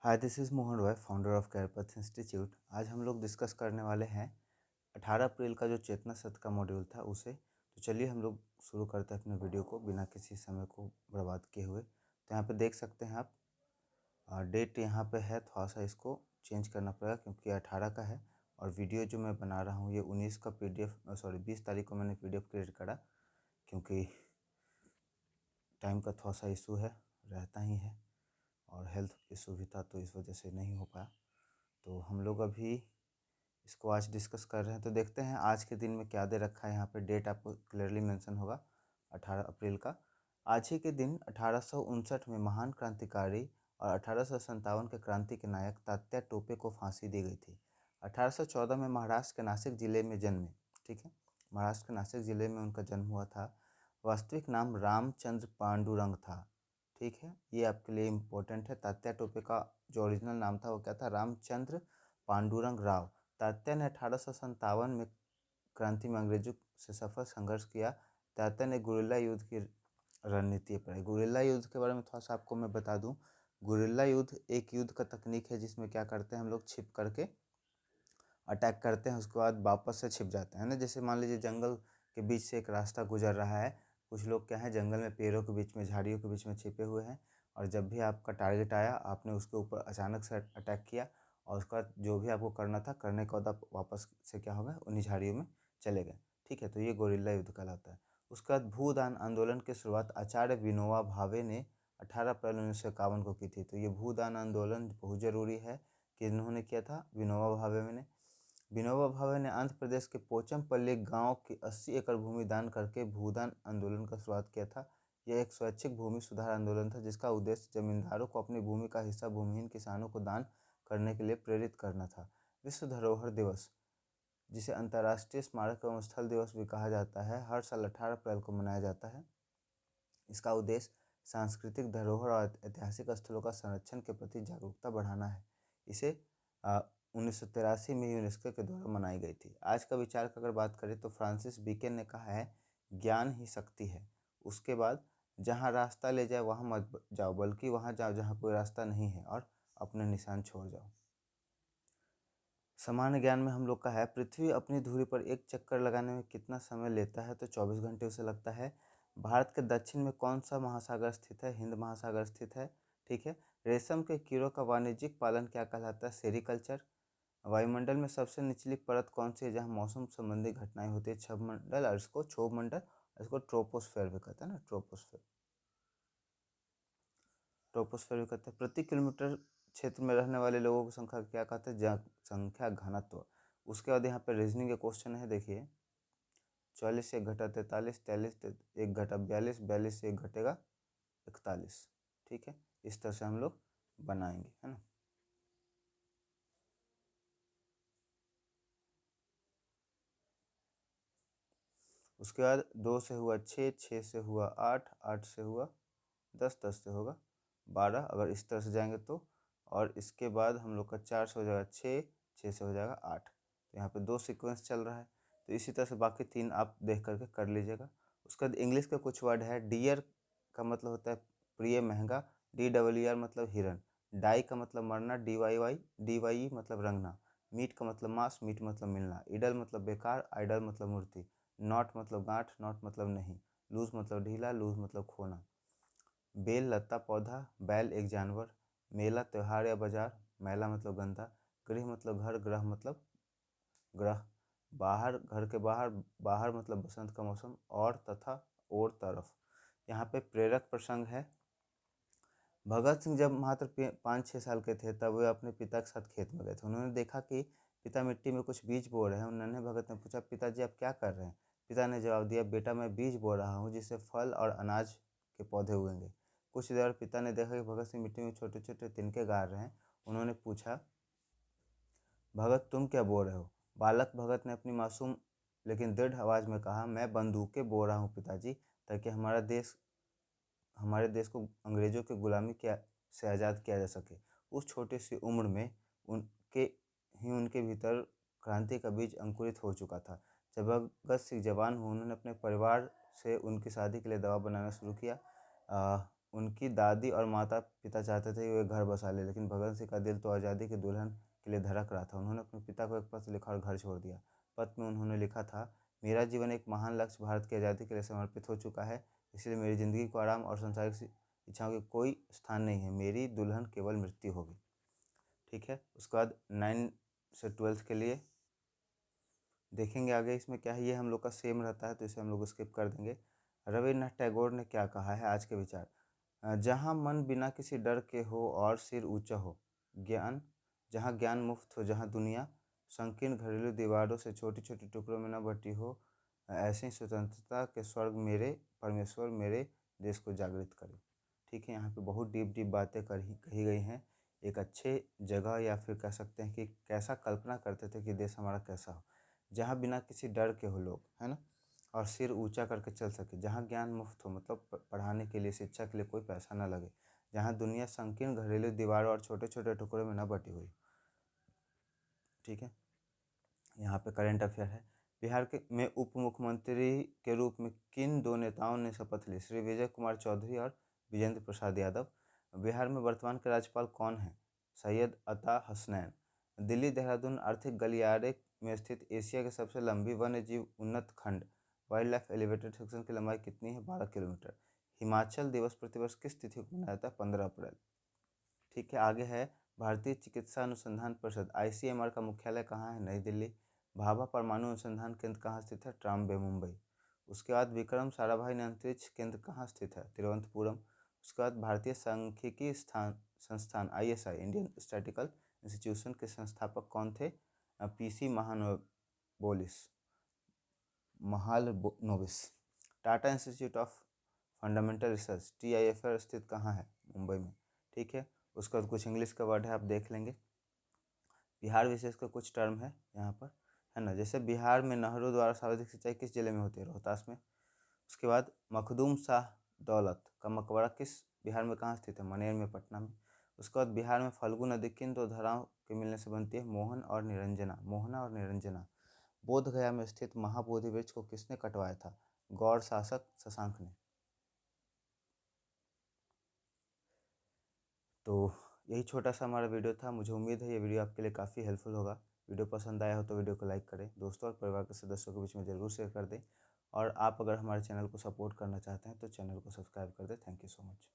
Hi, this is Mohan Roy, founder of Careerpath institute. आज हम लोग डिस्कस करने वाले हैं 18 अप्रैल का जो चेतना सत्र का मॉड्यूल था उसे। तो चलिए हम लोग शुरू करते हैं अपने वीडियो को बिना किसी समय को बर्बाद किए हुए। तो यहाँ पे देख सकते हैं आप, डेट यहाँ पे है, थोड़ा सा इसको चेंज करना पड़ेगा क्योंकि 18 का है। और वीडियो जो मैं बना रहा हूँ ये 19 का PDF, सॉरी 20 तारीख को मैंने PDF क्रिएट करा क्योंकि टाइम का थोड़ा सा इशू है, रहता ही है, और हेल्थ इशू भी था तो इस वजह से नहीं हो पाया। तो हम लोग अभी इसको आज डिस्कस कर रहे हैं। तो देखते हैं आज के दिन में क्या दे रखा है। यहाँ पे डेट आपको क्लियरली मेंशन होगा 18 अप्रैल का। आज ही के दिन 1859 में महान क्रांतिकारी और 1857 के क्रांति के नायक तात्या टोपे को फांसी दी गई थी। 1814 में महाराष्ट्र के नासिक जिले में जन्मे। ठीक है, महाराष्ट्र के नासिक जिले में उनका जन्म हुआ था। वास्तविक नाम रामचंद्र पांडुरंग था। ठीक है, ये आपके लिए इम्पोर्टेंट है। तात्या टोपे का जो ओरिजिनल नाम था वो क्या था? रामचंद्र पांडुरंग राव। तात्या ने 1857 में क्रांति में अंग्रेजों से सफल संघर्ष किया। तात्या ने गुरिल्ला युद्ध की रणनीति अपनाई। गुरिल्ला युद्ध के बारे में थोड़ा सा आपको मैं बता दूं। गुरिल्ला युद्ध एक युद्ध का तकनीक है जिसमें क्या करते हैं हम लोग, छिप करके अटैक करते हैं, उसके बाद वापस से छिप जाते हैं ना। जैसे मान लीजिए जंगल के बीच से एक रास्ता गुजर रहा है, कुछ लोग क्या है जंगल में पेड़ों के बीच में, झाड़ियों के बीच में छिपे हुए हैं, और जब भी आपका टारगेट आया आपने उसके ऊपर अचानक से अटैक किया, और उसके बाद जो भी आपको करना था करने के बाद आप वापस से क्या हो गए, उन्हीं झाड़ियों में चले गए। ठीक है, तो ये गोरिल्ला युद्ध कहलाता है। उसके बाद भूदान आंदोलन की शुरुआत आचार्य विनोबा भावे ने 18 अप्रैल 1951 को की थी। तो ये भूदान आंदोलन बहुत ज़रूरी है कि इन्होंने किया था, विनोबा भावे ने। विनोबा भावे ने आंध्र प्रदेश के पोचमपल्ली गांव की 80 एकड़ भूमि दान करके भूदान आंदोलन का शुरुआत किया था। यह एक स्वैच्छिक भूमि सुधार आंदोलन था जिसका उद्देश्य जमींदारों को अपनी भूमि का हिस्सा भूमिहीन किसानों को दान करने के लिए प्रेरित करना था। विश्व धरोहर दिवस, जिसे अंतर्राष्ट्रीय स्मारक एवं स्थल दिवस भी कहा जाता है, हर साल 18 अप्रैल को मनाया जाता है। इसका उद्देश्य सांस्कृतिक धरोहर और ऐतिहासिक स्थलों का संरक्षण के प्रति जागरूकता बढ़ाना है। इसे 1983 में यूनेस्को के द्वारा मनाई गई थी। आज का विचार का अगर बात करें तो फ्रांसिस बेकन ने कहा है, ज्ञान ही शक्ति है। उसके बाद जहाँ रास्ता ले जाए वहाँ मत जाओ, बल्कि वहाँ जाओ जहाँ कोई रास्ता नहीं है और अपने निशान छोड़ जाओ। सामान्य ज्ञान में हम लोग का है, पृथ्वी अपनी धुरी पर एक चक्कर लगाने में कितना समय लेता है? तो 24 घंटे उसे लगता है। भारत के दक्षिण में कौन सा महासागर स्थित है? हिंद महासागर स्थित है। ठीक है। रेशम के कीड़ों का वाणिज्यिक पालन क्या कहलाता है? सेरीकल्चर। वायुमंडल में सबसे निचली परत कौन सी है जहाँ मौसम संबंधी घटनाएं होती है? क्षोभमंडल, और इसको क्षोभमंडल, इसको ट्रोपोस्फेयर भी कहते हैं ना, ट्रोपोस्फेयर। ट्रोपोस्फेयर भी कहते हैं। प्रति किलोमीटर क्षेत्र में रहने वाले लोगों की संख्या क्या कहते हैं? जनसंख्या घनत्व। उसके बाद यहाँ पे रीजनिंग के क्वेश्चन है, देखिए। 44 से 1 घटा 43, 43 से 1 घटा 42, 42 से 1 घटेगा 41। ठीक है, इस तरह से हम लोग बनाएंगे, है ना। उसके बाद 2 से हुआ 6, 6 से हुआ 8, 8 से हुआ 10, 10 से होगा 12, अगर इस तरह से जाएंगे तो। और इसके बाद हम लोग का 4 से हो जाएगा 6, 6 से हो जाएगा 8। तो यहाँ पे 2 सीक्वेंस चल रहा है। तो इसी तरह से बाकी 3 आप देख करके कर लीजिएगा। उसके बाद इंग्लिश का कुछ वर्ड है। डियर का मतलब होता है प्रिय, महंगा। DEER मतलब हिरन। डाई का मतलब मरना, DYY मतलब रंगना। मीट का मतलब मांस, मीट मतलब मिलना। इडल मतलब बेकार, आइडल मतलब मूर्ति। नॉट मतलब गांठ, नॉट मतलब नहीं। लूज मतलब ढीला, लूज मतलब खोना। बेल लता पौधा, बैल एक जानवर। मेला त्योहार या बाजार। मेला मतलब गंदा। गृह मतलब घर, ग्रह मतलब ग्रह। बाहर, घर के बाहर, बाहर मतलब बसंत का मौसम। और, तथा, और, तरफ। यहाँ पे प्रेरक प्रसंग है। भगत सिंह जब मात्र 5-6 साल के थे तब वे अपने पिता के साथ खेत में गए थे। उन्होंने देखा कि पिता मिट्टी में कुछ बीज बो रहे हैं। नन्हे भगत ने पूछा, पिताजी आप क्या कर रहे हैं? पिता ने जवाब दिया, बेटा मैं बीज बो रहा हूँ जिससे फल और अनाज के पौधे उगेंगे। कुछ देर पिता ने देखा कि भगत सिंह मिट्टी में छोटे छोटे तिनके गाड़ रहे हैं। उन्होंने पूछा, भगत तुम क्या बो रहे हो? बालक भगत ने अपनी मासूम लेकिन दृढ़ आवाज में कहा, मैं बंदूकें बो रहा हूँ पिताजी, ताकि हमारे देश को अंग्रेजों की गुलामी के से आज़ाद किया जा सके। उस छोटी सी उम्र में उनके भीतर क्रांति का बीज अंकुरित हो चुका था। जब भगत सिंह जवान हुए उन्होंने अपने परिवार से उनकी शादी के लिए दबाव बनाना शुरू किया। उनकी दादी और माता पिता चाहते थे कि वे घर बसा ले, लेकिन भगत सिंह का दिल तो आज़ादी की दुल्हन के लिए धड़क रहा था। उन्होंने अपने पिता को एक पत्र लिखा और घर छोड़ दिया। पत्र में उन्होंने लिखा था, मेरा जीवन एक महान लक्ष्य भारत की आज़ादी के लिए समर्पित हो चुका है, इसलिए मेरी ज़िंदगी को आराम और सांसारिक इच्छाओं की कोई स्थान नहीं है। मेरी दुल्हन केवल मृत्यु होगी। ठीक है, उसके बाद 9 से 12 के लिए देखेंगे आगे। इसमें क्या है, ये हम लोग का सेम रहता है तो इसे हम लोग स्किप कर देंगे। रविन्द्रनाथ टैगोर ने क्या कहा है आज के विचार। जहाँ मन बिना किसी डर के हो और सिर ऊंचा हो, ज्ञान जहाँ ज्ञान मुफ्त हो, जहाँ दुनिया संकीर्ण घरेलू दीवारों से छोटी छोटी टुकड़ों में न बटी हो, ऐसी स्वतंत्रता के स्वर्ग मेरे परमेश्वर मेरे देश को जागृत करे। ठीक है, यहाँ पे बहुत डीप डीप बातें कही गई हैं। एक अच्छे जगह या फिर कह सकते हैं कि कैसा कल्पना करते थे कि देश हमारा कैसा हो, जहाँ बिना किसी डर के हो लोग, है ना, और सिर ऊंचा करके चल सके, जहाँ ज्ञान मुफ्त हो, मतलब पढ़ाने के लिए शिक्षा के लिए कोई पैसा ना लगे, जहाँ दुनिया संकीर्ण घरेलू दीवारों और छोटे छोटे टुकड़ों में न बटी हुई। ठीक है, यहाँ पे करंट अफेयर है। बिहार के में उप मुख्यमंत्री के रूप में किन दो नेताओं ने शपथ ली। श्री विजय कुमार चौधरी और विजेंद्र प्रसाद यादव। बिहार में वर्तमान के राज्यपाल कौन हैं। सैयद अता हसनैन। दिल्ली देहरादून आर्थिक गलियारे में स्थित एशिया की सबसे लंबी वन्य जीव उन्नत खंड वाइल्ड लाइफ एलिवेटेड सेक्शन की लंबाई कितनी है। 12 किलोमीटर। हिमाचल दिवस प्रतिवर्ष किस तिथि को मनाया जाता है। 15 अप्रैल। ठीक है, आगे है भारतीय चिकित्सा अनुसंधान परिषद ICMR का मुख्यालय कहाँ है। नई दिल्ली। भाभा परमाणु अनुसंधान केंद्र कहाँ स्थित है। ट्राम्बे, मुंबई। उसके बाद विक्रम साराभाई अंतरिक्ष केंद्र कहाँ स्थित है। तिरुवनंतपुरम। उसके बाद भारतीय सांख्यिकी संस्थान ISI इंडियन स्टैटिकल इंस्टीट्यूशन के संस्थापक कौन थे। PC Mahalanobis. Tata institute of fundamental research TIFR स्थित कहाँ है। मुंबई में। ठीक है, उसका कुछ इंग्लिश का वर्ड है, आप देख लेंगे। बिहार विशेष का कुछ टर्म है यहाँ पर, है ना, जैसे बिहार में नहरों द्वारा सर्वाधिक सिंचाई किस जिले में होती है। रोहतास में। उसके बाद मखदूम शाह दौलत का मकबरा किस बिहार में कहाँ स्थित है। मनेर में, पटना में। उसके बाद बिहार में फल्गु नदी किन दो धाराओं के मिलने से बनती है। मोहना और निरंजना। बोध गया में स्थित महाबोधि वृक्ष को किसने कटवाया था। गौड़ शासक शशांक ने। तो यही छोटा सा हमारा वीडियो था। मुझे उम्मीद है ये वीडियो आपके लिए काफ़ी हेल्पफुल होगा। वीडियो पसंद आया हो तो वीडियो को लाइक करें, दोस्तों और परिवार के सदस्यों के बीच में ज़रूर शेयर कर दें, और आप अगर हमारे चैनल को सपोर्ट करना चाहते हैं तो चैनल को सब्सक्राइब कर दें। Thank you so much.